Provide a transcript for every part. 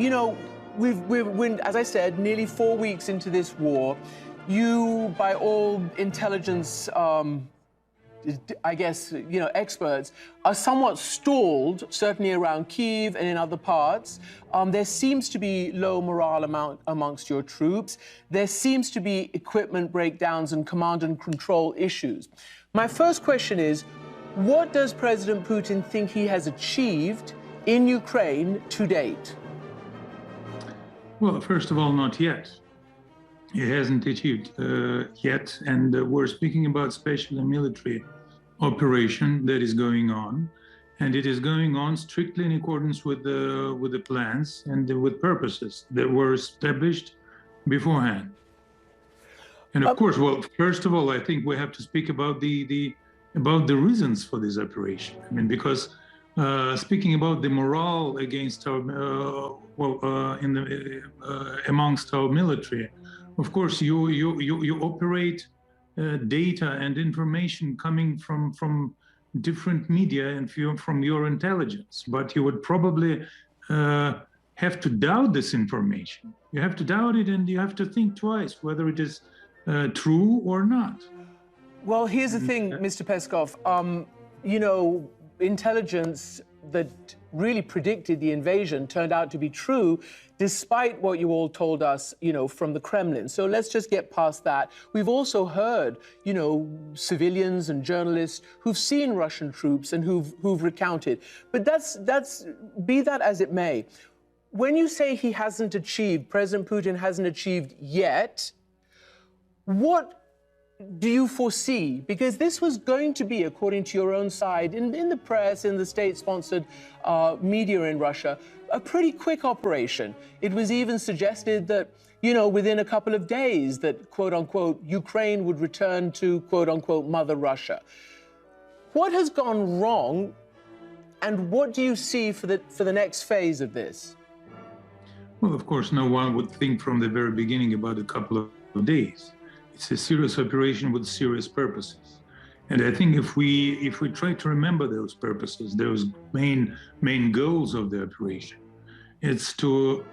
you know, we're, as I said, nearly 4 weeks into this war. You, by all intelligence, I guess, you know, experts, are somewhat stalled, certainly around Kyiv and in other parts. There seems to be low morale amongst your troops. There seems to be equipment breakdowns and command and control issues. My first question is, what does President Putin think he has achieved in Ukraine to date? Well, first of all, not yet. He hasn't achieved yet, and we're speaking about special and military operation that is going on, and it is going on strictly in accordance with the plans and with purposes that were established beforehand. And of course, well, first of all, I think we have to speak about the reasons for this operation. I mean, because speaking about the morale against our amongst our military. Of course, you operate data and information coming from different media and from your intelligence, but you would probably have to doubt this information. You have to doubt it, and you have to think twice whether it is true or not. Well, here's the thing, Mr. Peskov. You know, intelligence that really predicted the invasion turned out to be true, despite what you all told us, you know, from the Kremlin. So let's just get past that. We've also heard, you know, civilians and journalists who've seen Russian troops and who've recounted. But that's be that as it may. When you say he hasn't achieved, President Putin hasn't achieved yet, what do you foresee? Because this was going to be, according to your own side, in the press, in the state-sponsored media in Russia, a pretty quick operation. It was even suggested that, you know, within a couple of days that, quote-unquote, Ukraine would return to, quote-unquote, Mother Russia. What has gone wrong, and what do you see for the next phase of this? Well, of course, no one would think from the very beginning about a couple of days. It's a serious operation with serious purposes. And I think if we try to remember those purposes, those main goals of the operation, it's to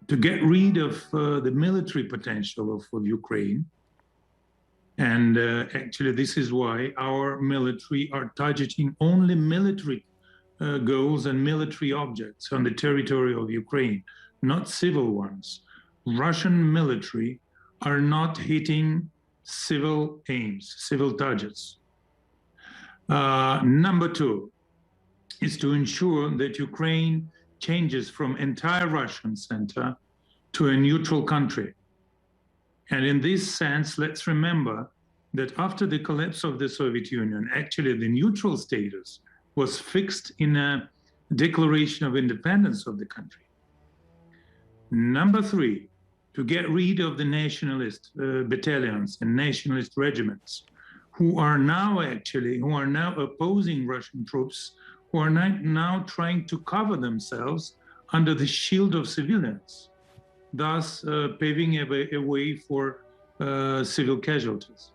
get rid of the military potential of Ukraine. And actually, this is why our military are targeting only military goals and military objects on the territory of Ukraine, not civil ones. Russian military are not hitting civil aims, civil targets. Number two is to ensure that Ukraine changes from entire Russian center to a neutral country. And in this sense, let's remember that after the collapse of the Soviet Union, actually the neutral status was fixed in a declaration of independence of the country. Number three, to get rid of the nationalist battalions and nationalist regiments who are now opposing Russian troops, who are now trying to cover themselves under the shield of civilians, thus paving a way for civil casualties.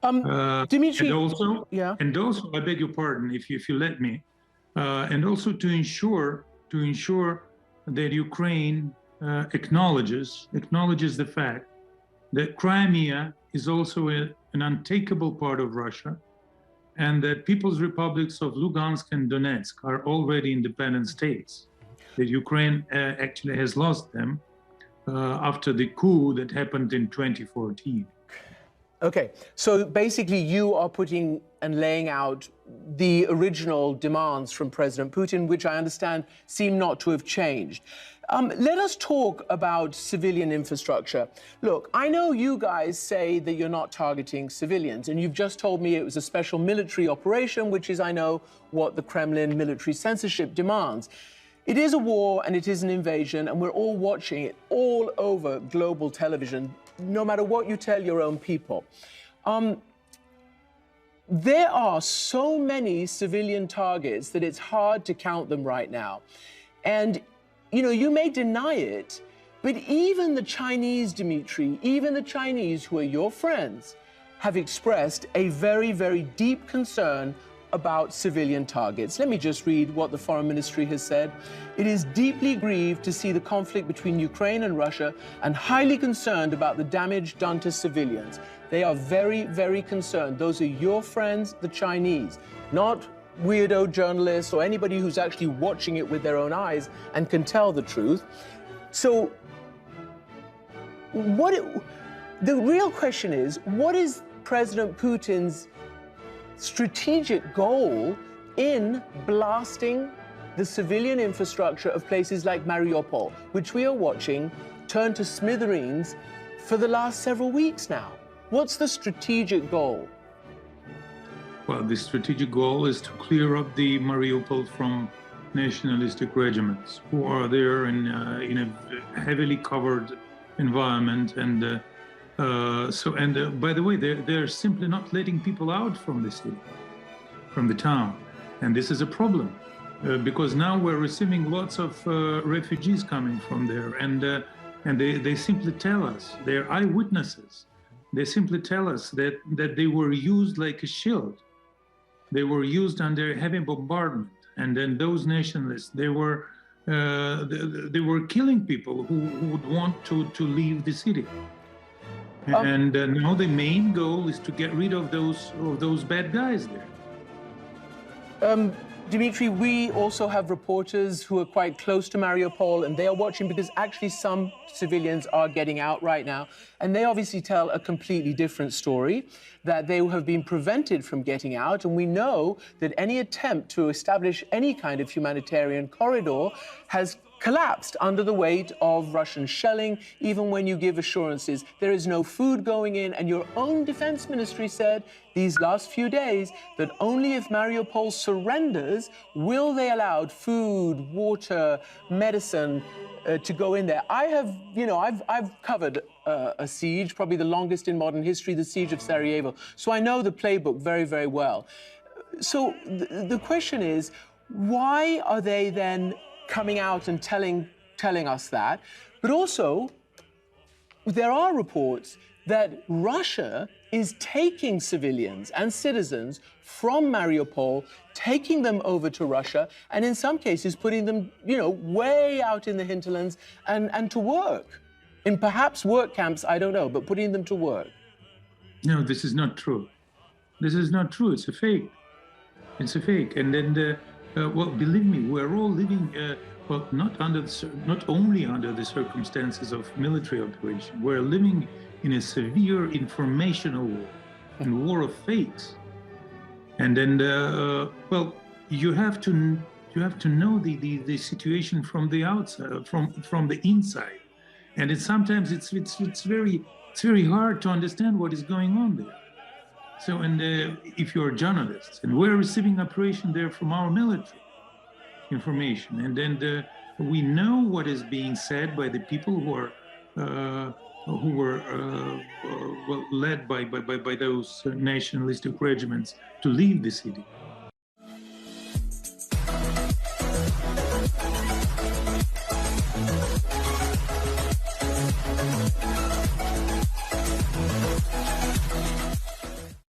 Dmitry, and also, I beg your pardon, if you let me, and also to ensure that Ukraine acknowledges the fact that Crimea is also an untakeable part of Russia, and that People's Republics of Lugansk and Donetsk are already independent states, that Ukraine actually has lost them after the coup that happened in 2014. Okay, so basically you are putting and laying out the original demands from President Putin, which I understand seem not to have changed. Let us talk about civilian infrastructure. Look, I know you guys say that you're not targeting civilians, and you've just told me it was a special military operation, which is, I know, what the Kremlin military censorship demands. It is a war and it is an invasion, and we're all watching it all over global television, no matter what you tell your own people. There are so many civilian targets that it's hard to count them right now. And, you know, you may deny it, but even the Chinese, Dmitry, even the Chinese who are your friends, have expressed a very, very deep concern about civilian targets. Let me just read what the Foreign Ministry has said. It is deeply grieved to see the conflict between Ukraine and Russia and highly concerned about the damage done to civilians. They are very, very concerned. Those are your friends, the Chinese, not weirdo journalists or anybody who's actually watching it with their own eyes and can tell the truth. So the real question is, what is President Putin's strategic goal in blasting the civilian infrastructure of places like Mariupol, which we are watching turn to smithereens for the last several weeks now? What's the strategic goal? Well, the strategic goal is to clear up the Mariupol from nationalistic regiments who are there in a heavily covered environment. And by the way, they're simply not letting people out from the city, from the town. And this is a problem because now we're receiving lots of refugees coming from there. And they simply tell us, they're eyewitnesses. They simply tell us that they were used like a shield. They were used under heavy bombardment. And then those nationalists, they were killing people who would want to leave the city. And now the main goal is to get rid of those bad guys there. Dmitry, we also have reporters who are quite close to Mariupol, and they are watching because actually some civilians are getting out right now. And they obviously tell a completely different story, that they have been prevented from getting out. And we know that any attempt to establish any kind of humanitarian corridor has collapsed under the weight of Russian shelling, even when you give assurances. There is no food going in, and your own defense ministry said these last few days that only if Mariupol surrenders will they allow food, water, medicine to go in there. I've covered a siege, probably the longest in modern history, the siege of Sarajevo. So I know the playbook very, very well. So the question is, why are they then coming out and telling us that? But also, there are reports that Russia is taking civilians and citizens from Mariupol, taking them over to Russia, and in some cases putting them, way out in the hinterlands and to work. In perhaps work camps, I don't know, but putting them to work. No, this is not true. This is not true. It's a fake. It's a fake. And then, well, believe me, we're all living, not only under the circumstances of military operation, we're living in a severe informational war and war of fakes. And then, well, you have to know the situation from the outside, from the inside, and sometimes it's very hard to understand what is going on there. So, and if you're journalists, and we're receiving information there from our military information, and then we know what is being said by the people who were well, led by those nationalistic regiments to leave the city.